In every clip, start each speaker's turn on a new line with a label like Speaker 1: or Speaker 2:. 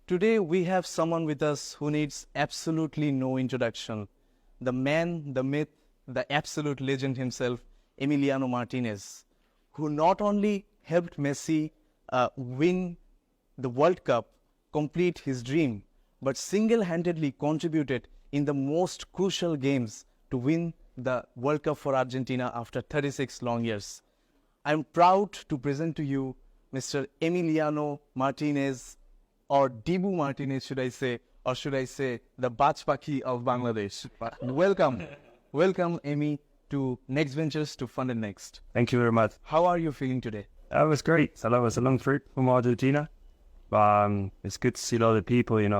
Speaker 1: Today we have someone with us who needs absolutely no introduction. The man, the myth, the absolute legend himself, Emiliano Martinez, who not only helped Messi win the World Cup, complete his dream, but single-handedly contributed in the most crucial games to win the World Cup for Argentina after 36 long years. I'm proud to present to you Mr. Emiliano Martinez, or Dibu Martinez, should I say, or should I say the Bachpaki of Bangladesh. Welcome, welcome, Emi, to Next Ventures to Fund and Next.
Speaker 2: Thank you very much.
Speaker 1: How are you feeling today?
Speaker 2: That was great. So that was a long trip from Argentina. It's good to see a lot of people, and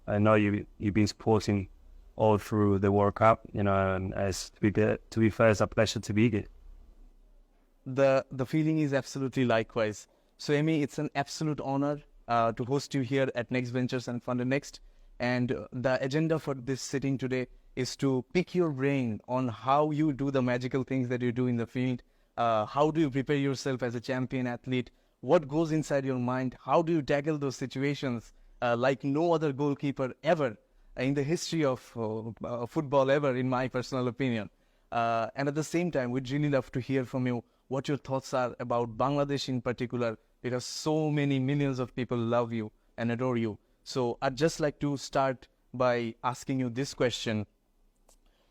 Speaker 2: I know you've been supporting all through the World Cup, and to be fair, it's a pleasure to be here.
Speaker 1: The feeling is absolutely likewise. So, Emi, it's an absolute honor to host you here at Next Ventures and Fund and Next. And the agenda for this sitting today is to pick your brain on how you do the magical things that you do in the field. How do you prepare yourself as a champion athlete? What goes inside your mind? How do you tackle those situations like no other goalkeeper ever in the history of football ever, in my personal opinion? And at the same time, we'd really love to hear from you what your thoughts are about Bangladesh in particular, because so many millions of people love you and adore you. So I'd just like to start by asking you this question.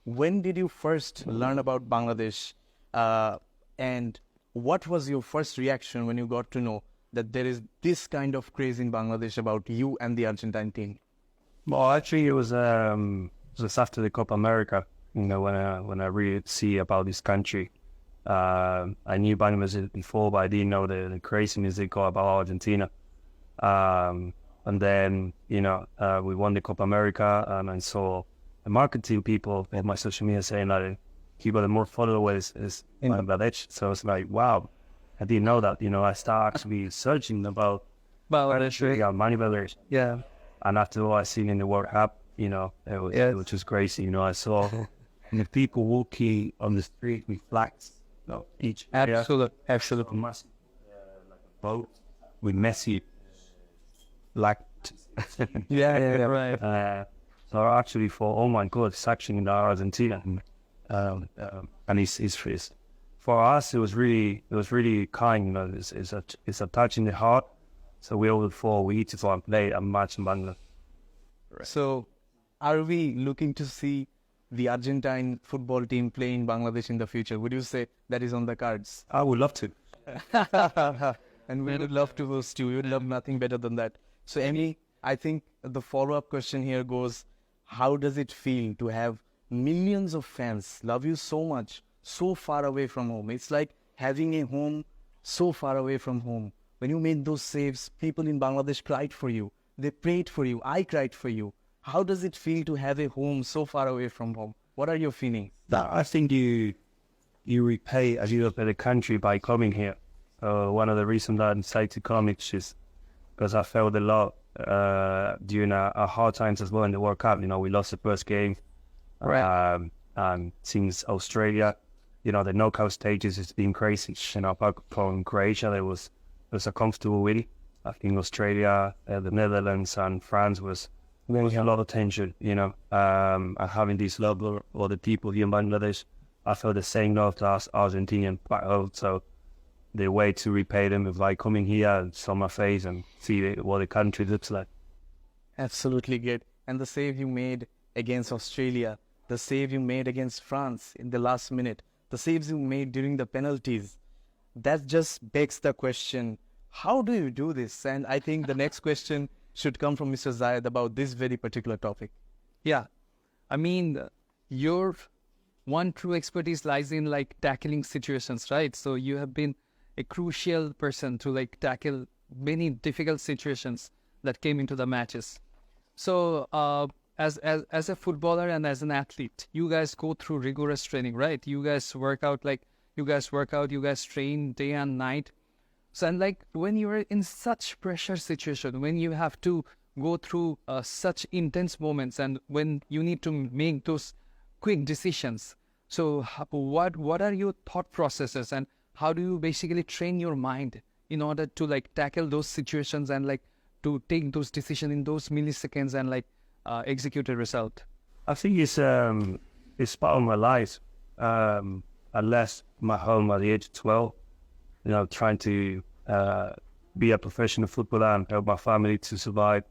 Speaker 1: When did you first learn about Bangladesh? And what was your first reaction when you got to know that there is this kind of craze in Bangladesh about you and the Argentine team?
Speaker 2: Well, actually, it was just after the Copa America, when I really see about this country. I knew Bangladesh before, but I didn't know the craziness they got about Argentina. And then, we won the Copa America, and I saw the marketing people on my social media saying that he got more followers is in Bangladesh. So it's like, wow, I didn't know that. I started actually searching about Bangladesh.
Speaker 1: Yeah.
Speaker 2: And after all I seen in the World Cup, it was just crazy. I saw the people walking on the street with flags. Each
Speaker 1: Absolutely.
Speaker 2: Massive, like a boat with Messi, like
Speaker 1: right.
Speaker 2: So I actually thought, oh my God, it's actually in Argentina, and he's for us. It was really kind. It's a touch in the heart. So we all thought we need to try and play a match in Bangladesh.
Speaker 1: Right. So, are we looking to see the Argentine football team play in Bangladesh in the future? Would you say that is on the cards?
Speaker 2: I would love to.
Speaker 1: And we would love to host you. We would love nothing better than that. So, Emily, I think the follow-up question here goes, how does it feel to have millions of fans love you so much, so far away from home? It's like having a home so far away from home. When you made those saves, people in Bangladesh cried for you. They prayed for you. I cried for you. How does it feel to have a home so far away from home? What are your feelings?
Speaker 2: I think you repay as you look at the country by coming here. One of the reasons I decided to come is just because I felt a lot during our hard times as well in the World Cup. We lost the first game.
Speaker 1: Right.
Speaker 2: Since Australia, the knockout stages has been crazy. Apart from Croatia, there was a comfortable win. I think Australia, the Netherlands, and France was a lot of tension. And having this love of all the people here in Bangladesh, I felt the same love to us Argentinian back home. So the way to repay them is by coming here and show my face and see what the country looks like.
Speaker 1: Absolutely good. And the save you made against Australia, the save you made against France in the last minute, the saves you made during the penalties, that just begs the question, how do you do this? And I think the next question should come from Mr. Zayed about this very particular topic.
Speaker 3: Yeah, I mean, your one true expertise lies in tackling situations, right? So you have been a crucial person to tackle many difficult situations that came into the matches. So as a footballer and as an athlete, you guys go through rigorous training, right? You guys work out, you guys train day and night. So, and when you are in such pressure situation, when you have to go through such intense moments, and when you need to make those quick decisions, so what are your thought processes, and how do you basically train your mind in order to tackle those situations and to take those decisions in those milliseconds and like execute a result?
Speaker 2: I think it's part of my life. I left my home at the age of 12, trying to be a professional footballer and help my family to survive,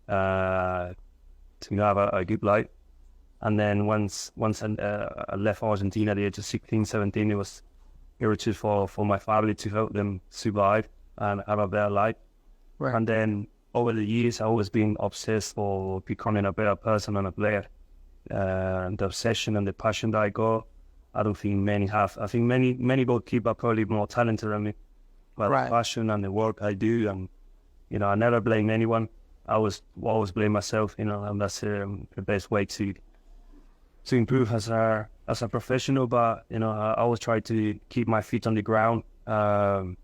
Speaker 2: to have a good life. And then once I left Argentina at the age of 16, 17, it was just for my family to help them survive and have a better life.
Speaker 3: Right.
Speaker 2: And then over the years, I've always been obsessed for becoming a better person and a player. And the obsession and the passion that I got, I don't think many have. I think many goalkeepers are probably more talented than me. But
Speaker 3: Right.
Speaker 2: the passion and the work I do, and I never blame anyone. I always blame myself, and that's the best way to improve as a professional. But I always try to keep my feet on the ground. I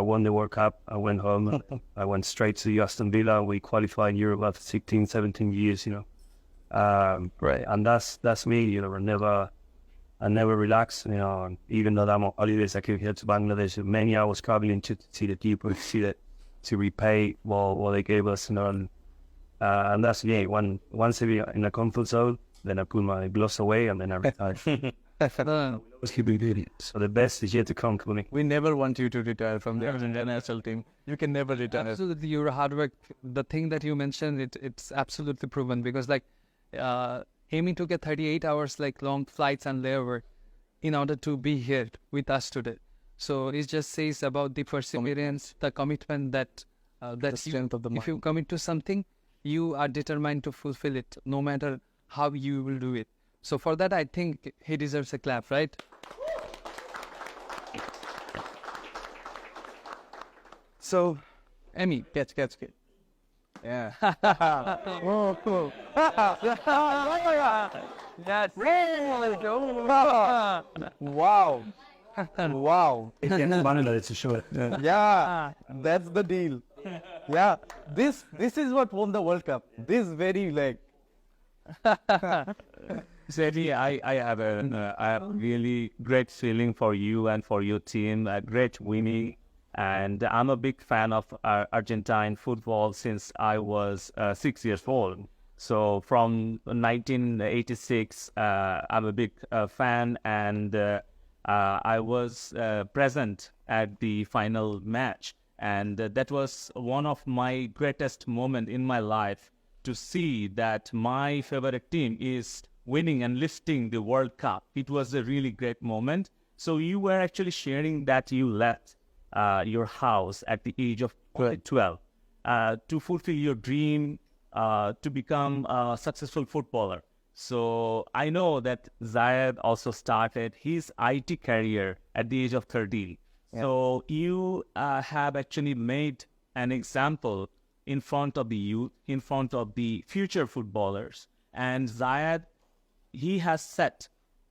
Speaker 2: won the World Cup. I went home. I went straight to Aston Villa. We qualified in Europe after 16, 17 years.
Speaker 3: Right.
Speaker 2: And that's me. I never relax. Even though I'm on holidays, I came here to Bangladesh. Many hours traveling to see the people, to repay what they gave us. And that's me. Once I'm in a comfort zone, then I put my gloves away and then I retire. Always keep it. So the best is yet to come for me.
Speaker 1: We never want you to retire from the Argentina national team. You can never retire.
Speaker 3: Absolutely, your hard work. The thing that you mentioned, it's absolutely proven because like Amy took a 38 hours like long flights and layover in order to be here with us today. So it just says about the perseverance, the commitment that
Speaker 1: The strength of the
Speaker 3: if
Speaker 1: mind.
Speaker 3: you commit to something, you are determined to fulfill it, no matter how you will do it. So for that, I think he deserves a clap, right?
Speaker 1: So,
Speaker 3: Amy,
Speaker 1: catch. Yeah.
Speaker 3: oh, cool.
Speaker 1: Wow. Wow.
Speaker 2: Bangladesh to show it.
Speaker 1: Yeah, that's the deal. Yeah, this is what won the World Cup. This very like.
Speaker 4: Sadly, I have a really great feeling for you and for your team. A great winning, and I'm a big fan of Argentine football since I was 6 years old. So from 1986, I'm a big fan, and I was present at the final match, and that was one of my greatest moments in my life to see that my favorite team is winning and lifting the World Cup. It was a really great moment. So you were actually sharing that you left your house at the age of 12 to fulfill your dream to become a successful footballer. So I know that Zayed also started his IT career at the age of 13.
Speaker 1: Yeah.
Speaker 4: So you have actually made an example in front of the youth, in front of the future footballers. And Zayed, he has set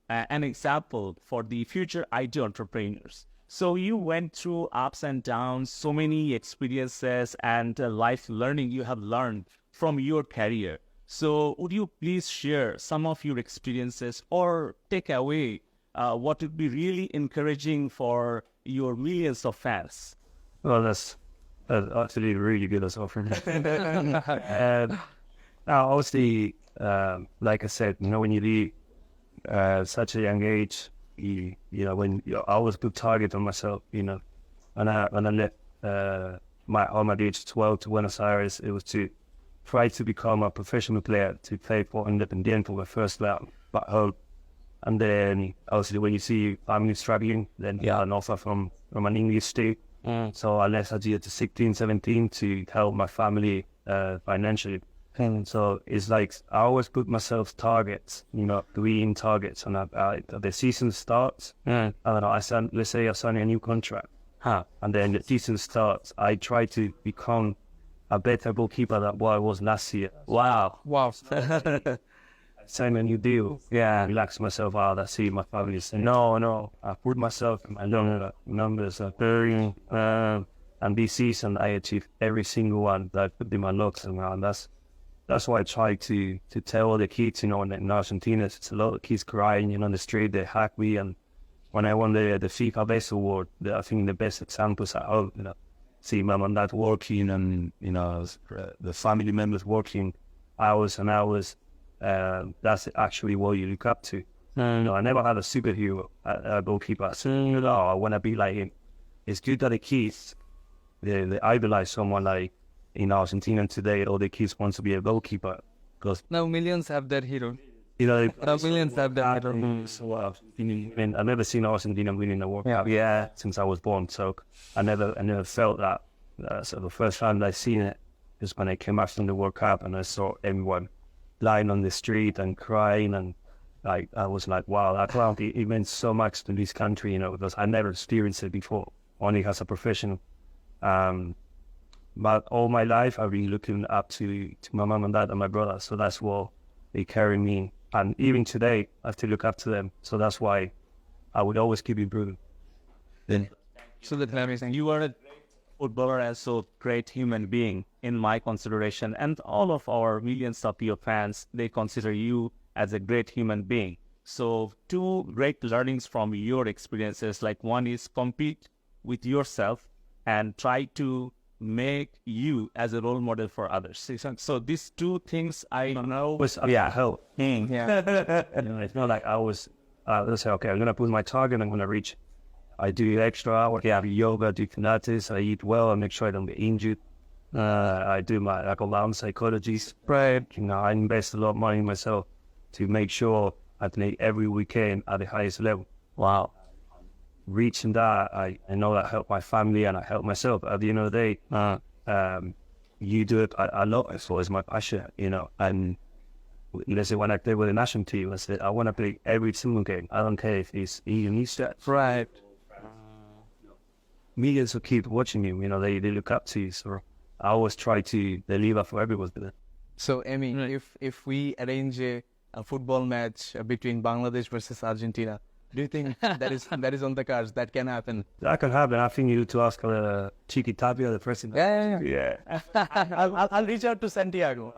Speaker 4: an example for the future IT entrepreneurs. So you went through ups and downs, so many experiences and life learning you have learned from your career. So would you please share some of your experiences or take away what would be really encouraging for your millions of fans?
Speaker 2: Well, that's actually really good as well for me. And now, obviously, like I said, when you leave such a young age, I always put target on myself. When I left my home at the age of 12 to Buenos Aires, it was to try to become a professional player, to play for Independiente for my first lap back home. And then, obviously, when you see family struggling, then you had an offer from an English state. So I left at the age of 16, 17 to help my family financially. So it's like I always put myself targets, green targets. And the season starts, and then let's say I sign a new contract. And then the season starts, I try to become a better goalkeeper than what I was last year.
Speaker 4: Wow.
Speaker 2: Sign a new deal.
Speaker 4: Yeah.
Speaker 2: Relax myself out. I see my family say, no. I put myself in my numbers are very, and this season I achieved every single one that I put in my notes, and that's why I try to tell all the kids, in Argentina, it's a lot of kids crying, on the street, they hug me, and when I won the FIFA Best Award, I think the best examples at home, see mom and dad working, and the family members working hours and hours. That's actually what you look up to. I never had a superhero goalkeeper. I said, I want to be like him. It's good that the kids they idolize someone like in Argentina today. All the kids want to be a goalkeeper because
Speaker 3: Now millions have their hero.
Speaker 2: they
Speaker 3: Now millions have their hero.
Speaker 2: so I've never seen Argentina winning the World Cup since I was born. So I never felt that. So the first time I seen it is when I came back from the World Cup and I saw everyone lying on the street and crying, and like I was like, wow, that crowd, it meant so much to this country, because I never experienced it before, only as a professional. But all my life I've been looking up to my mom and dad and my brother, so that's what they carry me. And even today, I have to look up to them. So that's why I would always keep improving.
Speaker 3: So that's amazing.
Speaker 4: You are a great footballer and so great human being in my consideration, and all of our millions of your fans, they consider you as a great human being. So two great learnings from your experiences, like one is compete with yourself and try to make you as a role model for others. So these two things I know.
Speaker 2: Help. It's not like I was, let's say, okay, I'm going to put my target, I'm going to reach. I do extra hours, I have yoga, do Pilates, I eat well, I make sure I don't get injured. I do I go down psychology.
Speaker 3: Right.
Speaker 2: I invest a lot of money in myself to make sure I play every weekend at the highest level.
Speaker 4: Wow.
Speaker 2: Reaching that, I know that helped my family and I help myself. At the end of the day, you do it. I love it, so it's my passion, And let's say when I play with the national team, I said I want to play every single game. I don't care if it's EU needs that.
Speaker 3: Right.
Speaker 2: Millions will keep watching you. They look up to you. So I always try to deliver for everyone.
Speaker 1: So, Emi, if we arrange a football match between Bangladesh versus Argentina, do you think that is on the cards? That can happen?
Speaker 2: That can happen. I think you need to ask Chiqui Tapia, the president.
Speaker 1: Yeah. I'll reach out to Santiago.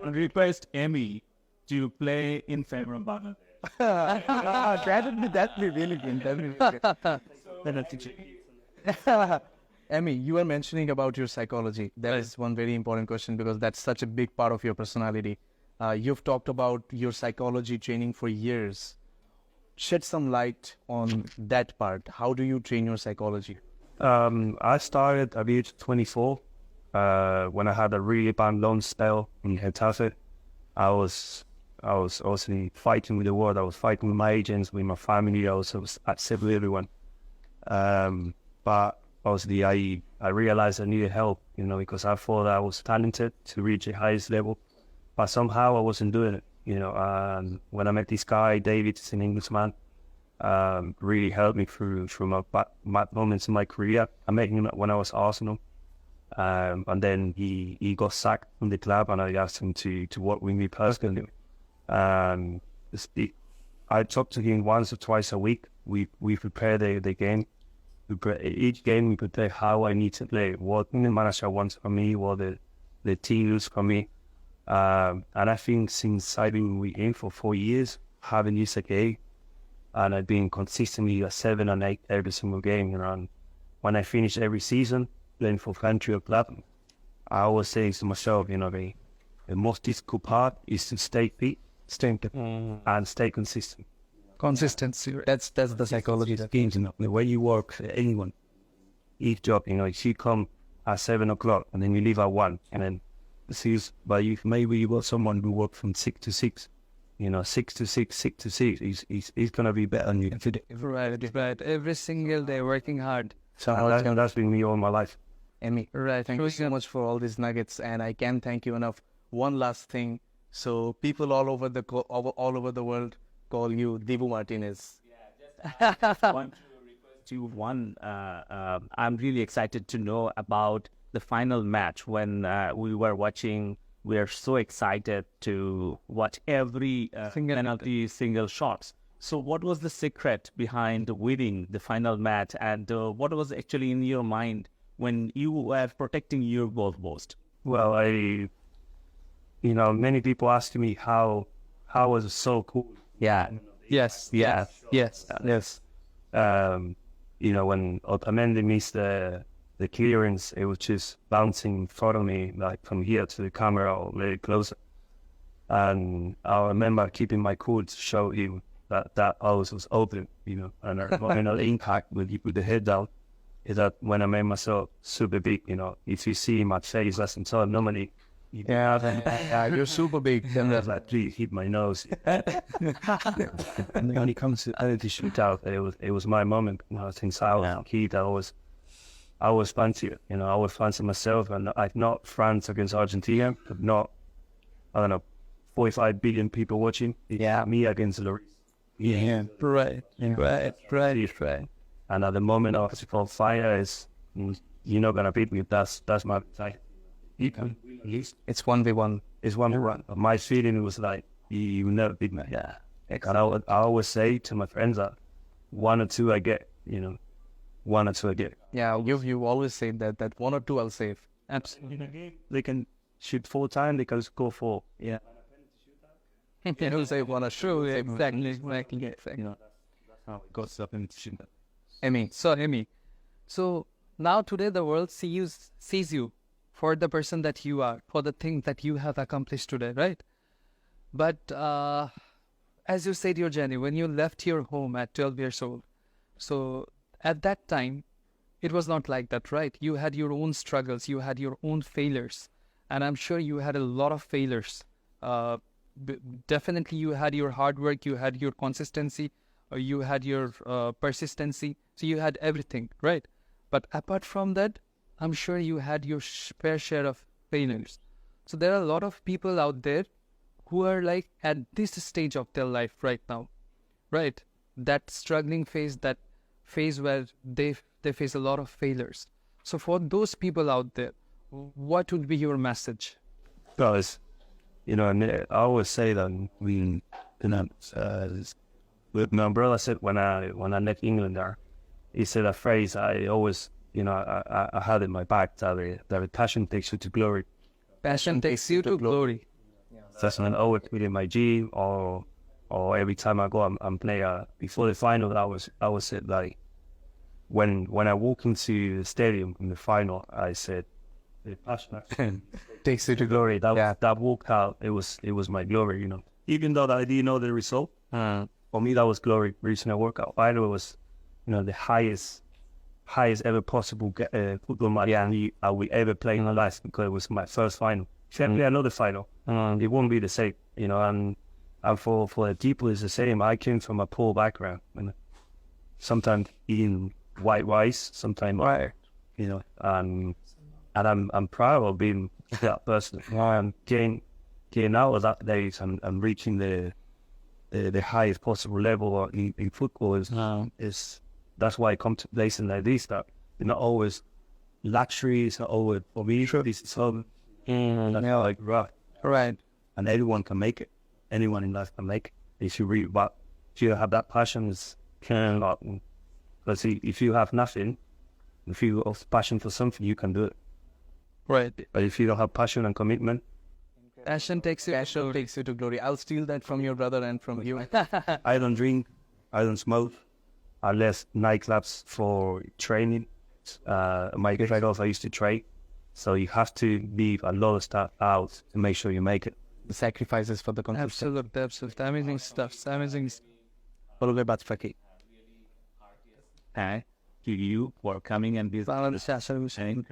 Speaker 4: Request Emi to play in favor of Bangladesh.
Speaker 1: That'd be really good. Emi, you were mentioning about your psychology. That is one very important question because that's such a big part of your personality. You've talked about your psychology training for years. Shed some light on that part. How do you train your psychology?
Speaker 2: I started at the age of 24 when I had a really bad loan spell in Getafe. I was also fighting with the world. I was fighting with my agents, with my family. I was upset with everyone. But obviously I realized I needed help, because I thought I was talented to reach the highest level, but somehow I wasn't doing it. When I met this guy, David, is an Englishman, really helped me through my moments in my career. I met him when I was at Arsenal, and then he got sacked from the club, and I asked him to work with me personally. I talk to him once or twice a week. We prepare the game. Each game we prepare how I need to play, what the manager wants from me, what the team needs from me. And I think since I've been with him for 4 years, haven't used a game, and I've been consistently a 7 and 8 every single game. And when I finish every season playing for country or club, I always say to myself, the most difficult part is to stay fit, and stay consistent.
Speaker 3: Consistency.
Speaker 1: That's the psychology.
Speaker 2: Games, the way you work for anyone, each job, if you come at 7 o'clock and then you leave at 1, and then but maybe you got someone who work from 6 to 6, 6 to 6, 6 to 6, he's going to be better than you.
Speaker 3: Right. Every single day working hard.
Speaker 2: So that's been me all my life.
Speaker 1: Emi, thank you so much for all these nuggets, and I can't thank you enough. One last thing. So people all over the world call you Dibu Martinez.
Speaker 4: Want to request you one. I'm really excited to know about the final match. When we were watching, we are so excited to watch every penalty, single shots. So what was the secret behind winning the final match, and what was actually in your mind when you were protecting your goalpost?
Speaker 2: Well, many people ask me how was it so cool.
Speaker 1: Yeah.
Speaker 3: Yes.
Speaker 2: When Otamendi missed the the clearance, it was just bouncing in front of me, like from here to the camera or very close. And I remember keeping my cool to show him that house was open, you know, and the impact when you put the head down is that when I made myself super big, you know, if you see my face less than so normally,
Speaker 1: You're super big.
Speaker 2: then there's like, please hit my nose. And then when it comes to energy shootout, it was my moment. You know, since I was a kid, I was fancy, you know, I was fancy myself, and I've not France against Argentina, but not, I don't know, 45 billion people watching. It's me against Lloris.
Speaker 3: Right.
Speaker 2: And at the moment of for fire is, you're not gonna beat me. That's my side. You can at least
Speaker 1: It's 1v1.
Speaker 2: it's one run. My feeling was like you will never beat me. Yeah. And I always say to my friends that 1 or 2 I get, you know, 1 or 2 I get.
Speaker 1: Yeah, you've always said that 1 or 2 I'll save.
Speaker 3: Absolutely.
Speaker 2: In a game, they can shoot 4 times, they can score 4. Yeah.
Speaker 1: You'll save 1 or 2.
Speaker 3: True,
Speaker 1: save
Speaker 3: exactly.
Speaker 2: You know, that's how it goes up in shootout.
Speaker 1: Emmy.
Speaker 3: So now today the world sees you for the person that you are, for the things that you have accomplished today, right? But as you said, your journey, when you left your home at 12 years old, so at that time, it was not like that, right? You had your own struggles, you had your own failures, and I'm sure you had a lot of failures. Definitely you had your hard work, you had your consistency, you had your persistency, so you had everything, right? But apart from that, I'm sure you had your fair share of failures. So there are a lot of people out there who are like at this stage of their life right now, right? That struggling phase, that phase where they face a lot of failures. So for those people out there, what would be your message?
Speaker 2: Guys, you know, and I always say that we, you know, with my brother said when I left England there, he said a phrase I always, you know, I had in my back that passion takes you to glory.
Speaker 3: Passion takes you to glory.
Speaker 2: That's when I always put in my gym or every time I go and play before the final. I was said like when I walk into the stadium in the final, I said the passion
Speaker 1: Takes you to
Speaker 2: glory. That walk out, it was my glory, you know. Even though I didn't know the result, for me that was glory. Reaching a workout final was, you know, the highest ever possible football match I will ever play in my life, because it was my first final. If I play another final, it won't be the same, you know. And for the people, it's the same. I came from a poor background, and sometimes eating white rice, sometimes you know. And I'm proud of being that person. I'm getting out of that days and reaching the highest possible level in football is that's why I come to places like this that they're not always luxury. It's not always for me. This is home. Like rough.
Speaker 3: Right.
Speaker 2: And everyone can make it. Anyone in life can make it. If you really, but if you have that passion, it's kind of. Let's see, if you have nothing, if you have passion for something, you can do it.
Speaker 3: Right.
Speaker 2: But if you don't have passion and commitment,
Speaker 3: Passion takes you
Speaker 1: to glory. I'll steal that from your brother and from you.
Speaker 2: I don't drink, I don't smoke. I left nightclubs for training. My trade-off, I used to trade. So you have to leave a lot of stuff out to make sure you make it.
Speaker 1: The sacrifices for the consistency.
Speaker 3: Absolutely. Amazing stuff. Amazing.
Speaker 1: Follow back, Faki.
Speaker 4: Thank you for coming and visiting and encouraging millions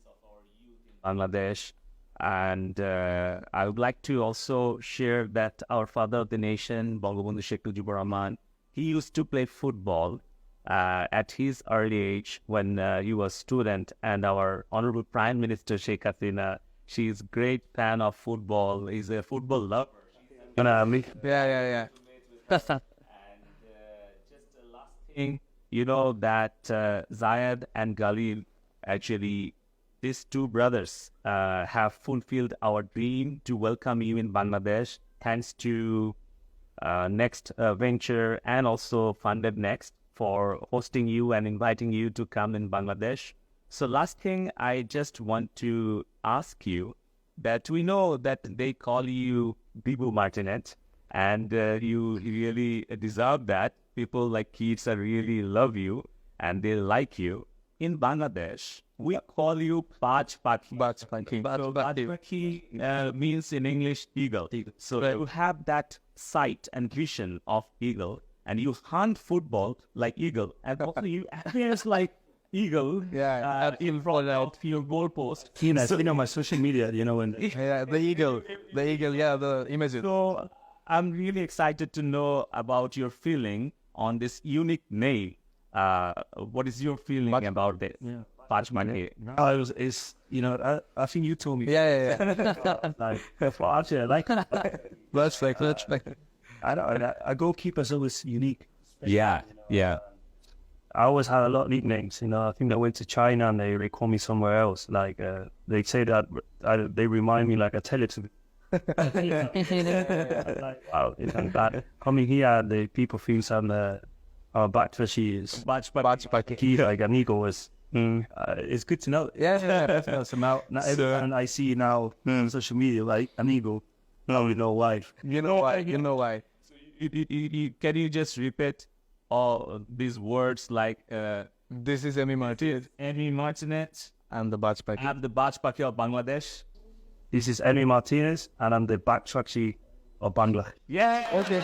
Speaker 4: of our youth in Bangladesh. And I would like to also share that our father of the nation, Bangabandhu Sheikh Mujibur Rahman, he used to play football at his early age when he was student. And our Honorable Prime Minister Sheikh Hasina, she is great fan of football. He's a football lover.
Speaker 1: Yeah.
Speaker 4: And just the last thing, you know that Zayed and Galil, actually, these two brothers have fulfilled our dream to welcome you in Bangladesh, thanks to Next Venture and also Funded Next for hosting you and inviting you to come in Bangladesh. So last thing, I just want to ask you that we know that they call you Bibu Martinez, and you really deserve that. People like kids that really love you and they like you. in Bangladesh, we call you Baj Paki.
Speaker 1: Baj Paki.
Speaker 4: So Baj Paki means in English eagle. So you have that sight and vision of eagle, and you hunt football like eagle, and also you appears like eagle in front of your goalpost.
Speaker 2: On my social media, when
Speaker 1: Yeah, the eagle, yeah, the images.
Speaker 4: So I'm really excited to know about your feeling on this unique name. What is your feeling about it? Baj Paki.
Speaker 2: I think you told me.
Speaker 1: Yeah.
Speaker 2: Like, well, actually, I like
Speaker 1: Let's like.
Speaker 2: our goalkeeper's always unique.
Speaker 4: Yeah.
Speaker 2: I always had a lot of nicknames. I think I went to China and they call me somewhere else. Like they say that they remind me like a Teletubby. Like, wow, isn't that coming here? The people feel some back to she is
Speaker 4: Baj Paki.
Speaker 2: like an eagle is. It's good to know.
Speaker 1: Yeah.
Speaker 2: So now everyone I see now on social media like an eagle. Now we know why.
Speaker 1: You know why?
Speaker 4: Can you just repeat all these words like
Speaker 1: This is Emmy Martinez.
Speaker 4: Emmy Martinez?
Speaker 1: I'm the Baj Paki.
Speaker 4: I'm the Baj Paki of Bangladesh.
Speaker 2: This is Emmy Martinez and I'm the backtracky of Bangladesh.
Speaker 4: Yeah.
Speaker 1: Okay.